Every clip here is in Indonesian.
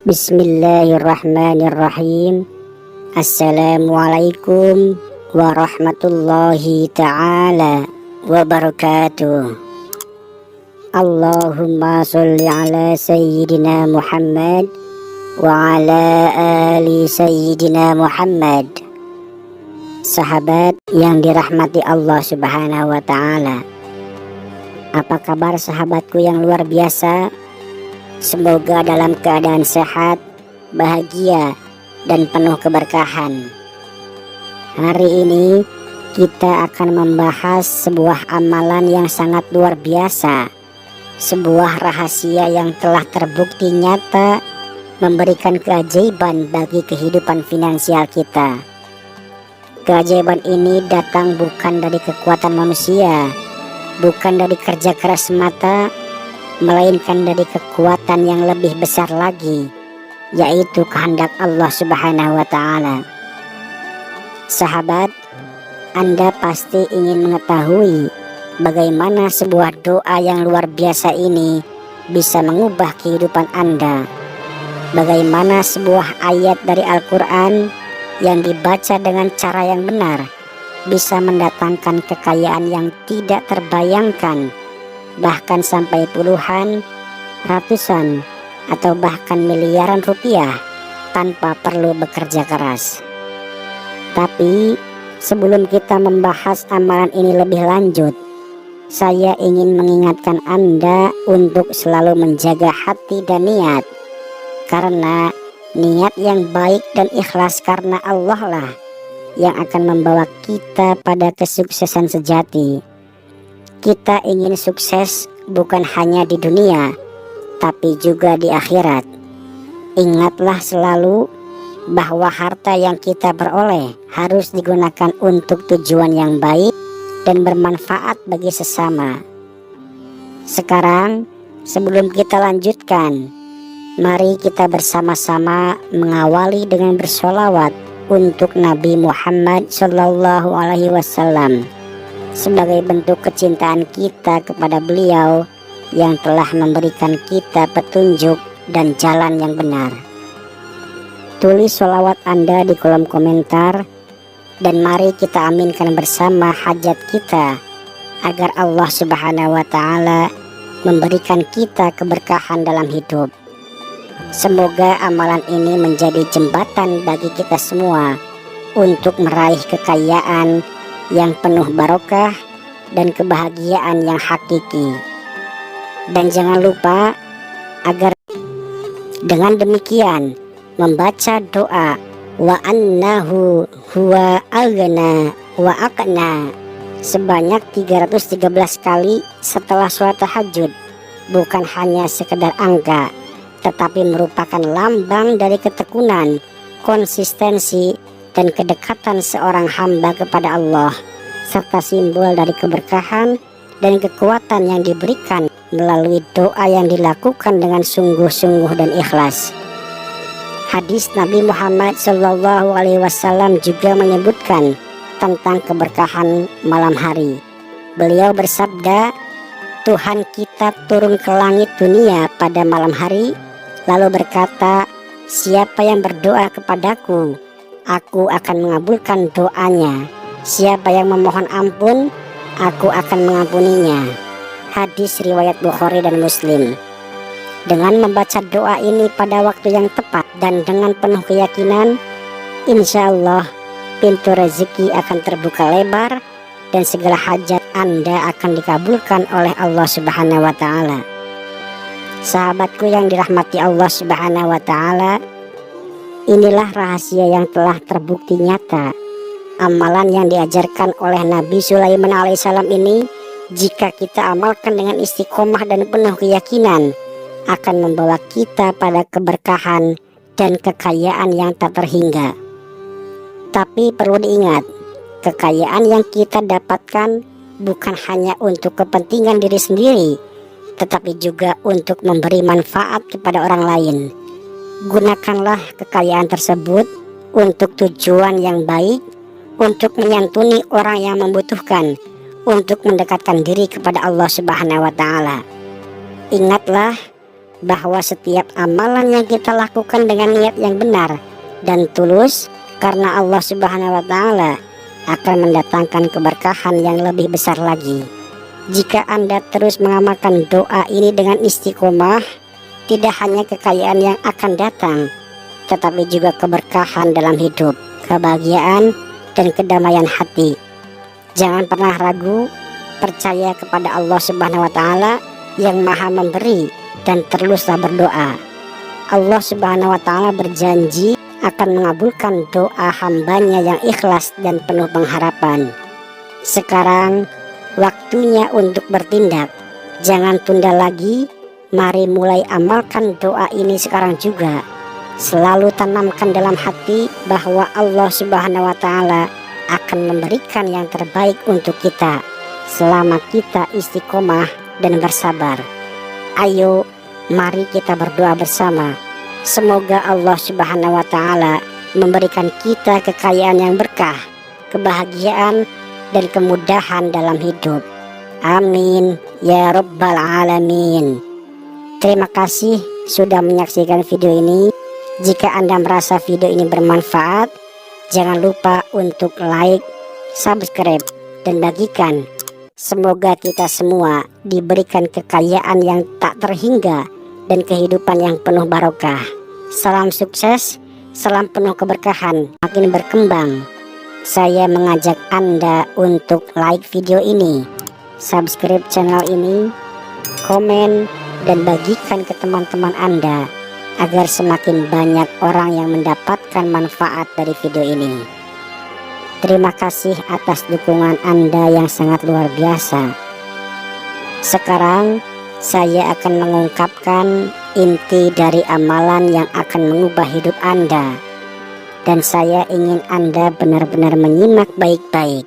Bismillahirrahmanirrahim. Assalamualaikum warahmatullahi ta'ala wabarakatuh. Allahumma sholli ala sayyidina Muhammad wa ala ali sayyidina Muhammad. Sahabat yang dirahmati Allah subhanahu wa ta'ala, apa kabar sahabatku yang luar biasa? Semoga dalam keadaan sehat, bahagia, dan penuh keberkahan. Hari ini kita akan membahas sebuah amalan yang sangat luar biasa, sebuah rahasia yang telah terbukti nyata memberikan keajaiban bagi kehidupan finansial kita. Keajaiban ini datang bukan dari kekuatan manusia, bukan dari kerja keras semata, melainkan dari kekuatan yang lebih besar lagi, yaitu kehendak Allah subhanahu wa ta'ala. Sahabat, Anda pasti ingin mengetahui bagaimana sebuah doa yang luar biasa ini bisa mengubah kehidupan Anda. Bagaimana sebuah ayat dari Al-Quran yang dibaca dengan cara yang benar bisa mendatangkan kekayaan yang tidak terbayangkan, bahkan sampai puluhan, ratusan, atau bahkan miliaran rupiah tanpa perlu bekerja keras. Tapi sebelum kita membahas amalan ini lebih lanjut, saya ingin mengingatkan Anda untuk selalu menjaga hati dan niat, karena niat yang baik dan ikhlas karena Allah lah yang akan membawa kita pada kesuksesan sejati. Kita ingin sukses bukan hanya di dunia, tapi juga di akhirat. Ingatlah selalu bahwa harta yang kita peroleh harus digunakan untuk tujuan yang baik dan bermanfaat bagi sesama. Sekarang, sebelum kita lanjutkan, mari kita bersama-sama mengawali dengan bersolawat untuk Nabi Muhammad SAW, sebagai bentuk kecintaan kita kepada beliau yang telah memberikan kita petunjuk dan jalan yang benar. Tulis sholawat Anda di kolom komentar, dan mari kita aminkan bersama hajat kita agar Allah subhanahu wa ta'ala memberikan kita keberkahan dalam hidup. Semoga amalan ini menjadi jembatan bagi kita semua untuk meraih kekayaan yang penuh barokah dan kebahagiaan yang hakiki. Dan jangan lupa agar dengan demikian membaca doa wa annahu huwa aghna wa aqna sebanyak 313 kali setelah sholat tahajud, bukan hanya sekedar angka, tetapi merupakan lambang dari ketekunan, konsistensi, dan kedekatan seorang hamba kepada Allah, serta simbol dari keberkahan dan kekuatan yang diberikan melalui doa yang dilakukan dengan sungguh-sungguh dan ikhlas. Hadis Nabi Muhammad SAW juga menyebutkan tentang keberkahan malam hari. Beliau bersabda, Tuhan kita turun ke langit dunia pada malam hari, lalu berkata, siapa yang berdoa kepadaku, aku akan mengabulkan doanya. Siapa yang memohon ampun, aku akan mengampuninya. Hadis riwayat Bukhari dan Muslim. Dengan membaca doa ini pada waktu yang tepat dan dengan penuh keyakinan, insya Allah pintu rezeki akan terbuka lebar dan segala hajat Anda akan dikabulkan oleh Allah subhanahu wa ta'ala. Sahabatku yang dirahmati Allah subhanahu wa ta'ala, inilah rahasia yang telah terbukti nyata. Amalan yang diajarkan oleh Nabi Sulaiman alaihissalam ini, jika kita amalkan dengan istiqomah dan penuh keyakinan, akan membawa kita pada keberkahan dan kekayaan yang tak terhingga. Tapi perlu diingat, kekayaan yang kita dapatkan bukan hanya untuk kepentingan diri sendiri, tetapi juga untuk memberi manfaat kepada orang lain. Gunakanlah kekayaan tersebut untuk tujuan yang baik, untuk menyantuni orang yang membutuhkan, untuk mendekatkan diri kepada Allah subhanahu wa ta'ala. Ingatlah bahwa setiap amalan yang kita lakukan dengan niat yang benar dan tulus karena Allah Subhanahu wa Ta'ala akan mendatangkan keberkahan yang lebih besar lagi. Jika Anda terus mengamalkan doa ini dengan istiqomah, tidak hanya kekayaan yang akan datang, tetapi juga keberkahan dalam hidup, kebahagiaan, dan kedamaian hati. Jangan pernah ragu, percaya kepada Allah Subhanahu wa Ta'ala yang Maha Memberi, dan teruslah berdoa. Allah Subhanahu wa Ta'ala berjanji akan mengabulkan doa hambanya yang ikhlas dan penuh pengharapan. Sekarang waktunya untuk bertindak. Jangan tunda lagi. Mari mulai amalkan doa ini sekarang juga. Selalu tanamkan dalam hati bahwa Allah Subhanahu wa Ta'ala akan memberikan yang terbaik untuk kita selama kita istiqomah dan bersabar. Ayo, mari kita berdoa bersama. Semoga Allah Subhanahu wa Ta'ala memberikan kita kekayaan yang berkah, kebahagiaan, dan kemudahan dalam hidup. Amin ya Rabbal Alamin. Terima kasih sudah menyaksikan video ini. Jika Anda merasa video ini bermanfaat, jangan lupa untuk like, subscribe, dan bagikan. Semoga kita semua diberikan kekayaan yang tak terhingga dan kehidupan yang penuh barokah. Salam sukses, salam penuh keberkahan, makin berkembang. Saya mengajak Anda untuk like video ini, subscribe channel ini, komen, dan bagikan ke teman-teman Anda agar semakin banyak orang yang mendapatkan manfaat dari video ini. Terima kasih atas dukungan Anda yang sangat luar biasa. Sekarang saya akan mengungkapkan inti dari amalan yang akan mengubah hidup Anda, dan saya ingin Anda benar-benar menyimak baik-baik.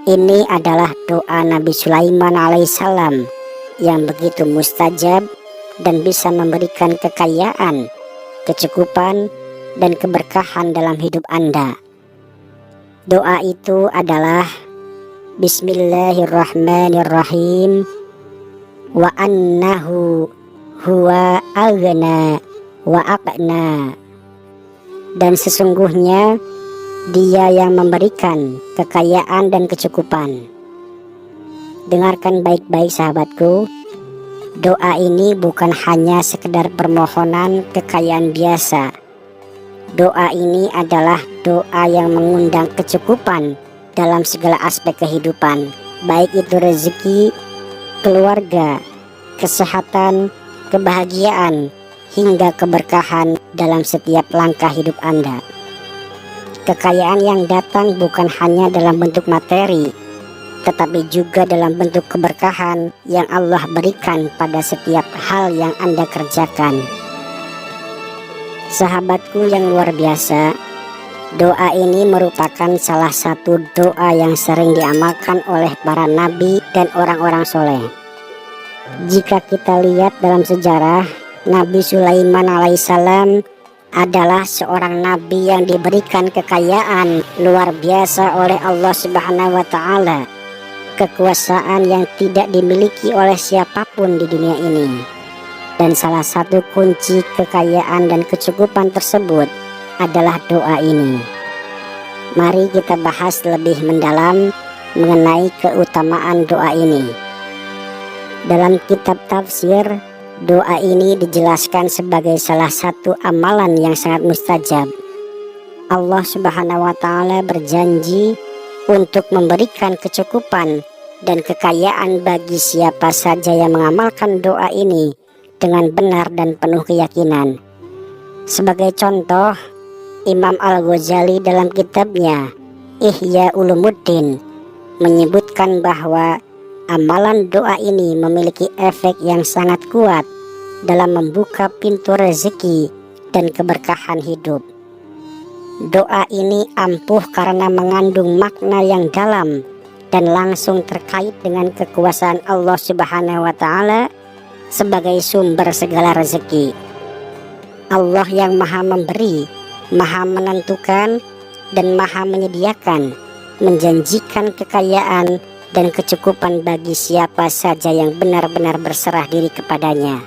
Ini adalah doa Nabi Sulaiman alaihissalam yang begitu mustajab dan bisa memberikan kekayaan, kecukupan, dan keberkahan dalam hidup Anda. Doa itu adalah Bismillahirrahmanirrahim, wa annahu huwa aghna wa aqna, dan sesungguhnya Dia yang memberikan kekayaan dan kecukupan. Dengarkan baik-baik sahabatku. Doa ini bukan hanya sekedar permohonan kekayaan biasa. Doa ini adalah doa yang mengundang kecukupan dalam segala aspek kehidupan, baik itu rezeki, keluarga, kesehatan, kebahagiaan, hingga keberkahan dalam setiap langkah hidup Anda. Kekayaan yang datang bukan hanya dalam bentuk materi, tetapi juga dalam bentuk keberkahan yang Allah berikan pada setiap hal yang Anda kerjakan. Sahabatku yang luar biasa, doa ini merupakan salah satu doa yang sering diamalkan oleh para nabi dan orang-orang soleh. Jika kita lihat dalam sejarah, Nabi Sulaiman alaihissalam adalah seorang nabi yang diberikan kekayaan luar biasa oleh Allah Subhanahu wa Ta'ala, kekuasaan yang tidak dimiliki oleh siapapun di dunia ini. Dan salah satu kunci kekayaan dan kecukupan tersebut adalah doa ini. Mari kita bahas lebih mendalam mengenai keutamaan doa ini. Dalam kitab tafsir, doa ini dijelaskan sebagai salah satu amalan yang sangat mustajab. Allah Subhanahu wa Ta'ala berjanji untuk memberikan kecukupan dan kekayaan bagi siapa saja yang mengamalkan doa ini dengan benar dan penuh keyakinan. Sebagai contoh, Imam Al-Ghazali dalam kitabnya Ihya Ulumuddin menyebutkan bahwa amalan doa ini memiliki efek yang sangat kuat dalam membuka pintu rezeki dan keberkahan hidup. Doa ini ampuh karena mengandung makna yang dalam dan langsung terkait dengan kekuasaan Allah Subhanahu wa Ta'ala sebagai sumber segala rezeki. Allah yang maha memberi, maha menentukan, dan maha menyediakan, menjanjikan kekayaan dan kecukupan bagi siapa saja yang benar-benar berserah diri kepadanya.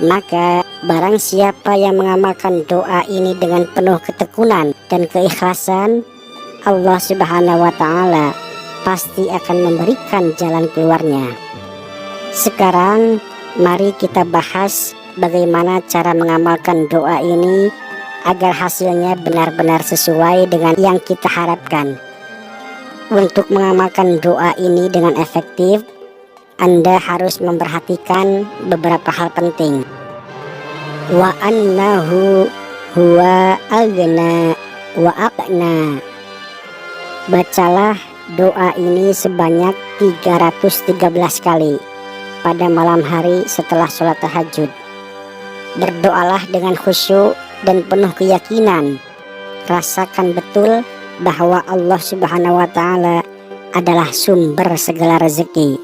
Maka barang siapa yang mengamalkan doa ini dengan penuh ketekunan dan keikhlasan, Allah Subhanahu wa Ta'ala pasti akan memberikan jalan keluarnya. Sekarang mari kita bahas bagaimana cara mengamalkan doa ini agar hasilnya benar-benar sesuai dengan yang kita harapkan. Untuk mengamalkan doa ini dengan efektif, Anda harus memperhatikan beberapa hal penting. Wa annahu huwa aghna wa aqna. Bacalah doa ini sebanyak 313 kali pada malam hari setelah sholat tahajud. Berdoalah dengan khusyuk dan penuh keyakinan. Rasakan betul bahwa Allah Subhanahu wa Ta'ala adalah sumber segala rezeki.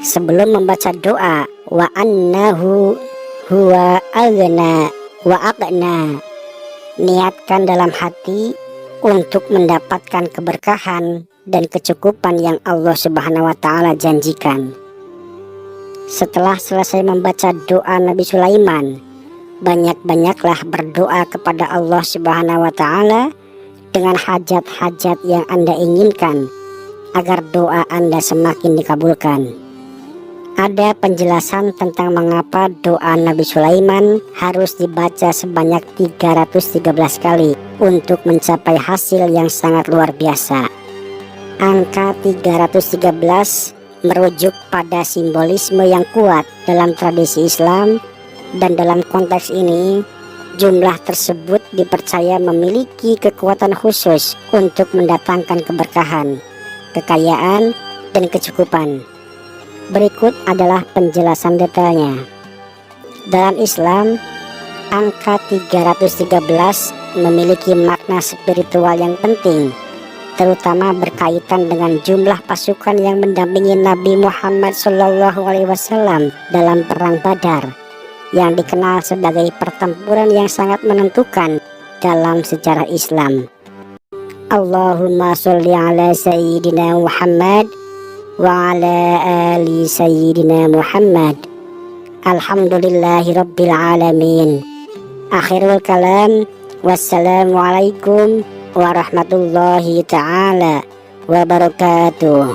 Sebelum membaca doa wa annahu huwa aghna wa aqna, niatkan dalam hati untuk mendapatkan keberkahan dan kecukupan yang Allah Subhanahu wa Ta'ala janjikan. Setelah selesai membaca doa Nabi Sulaiman, banyak-banyaklah berdoa kepada Allah Subhanahu wa Ta'ala dengan hajat-hajat yang Anda inginkan agar doa Anda semakin dikabulkan. Ada penjelasan tentang mengapa doa Nabi Sulaiman harus dibaca sebanyak 313 kali untuk mencapai hasil yang sangat luar biasa. Angka 313 merujuk pada simbolisme yang kuat dalam tradisi Islam, dan dalam konteks ini jumlah tersebut dipercaya memiliki kekuatan khusus untuk mendatangkan keberkahan, kekayaan, dan kecukupan. Berikut adalah penjelasan detailnya. Dalam Islam, angka 313 memiliki makna spiritual yang penting, terutama berkaitan dengan jumlah pasukan yang mendampingi Nabi Muhammad SAW dalam Perang Badar, yang dikenal sebagai pertempuran yang sangat menentukan dalam sejarah Islam. Allahumma sholli ala Sayyidina Muhammad wa ala ali Sayyidina Muhammad. Alhamdulillahi Rabbil Alamin. Akhirul kalam. Wassalamualaikum warahmatullahi ta'ala wabarakatuh.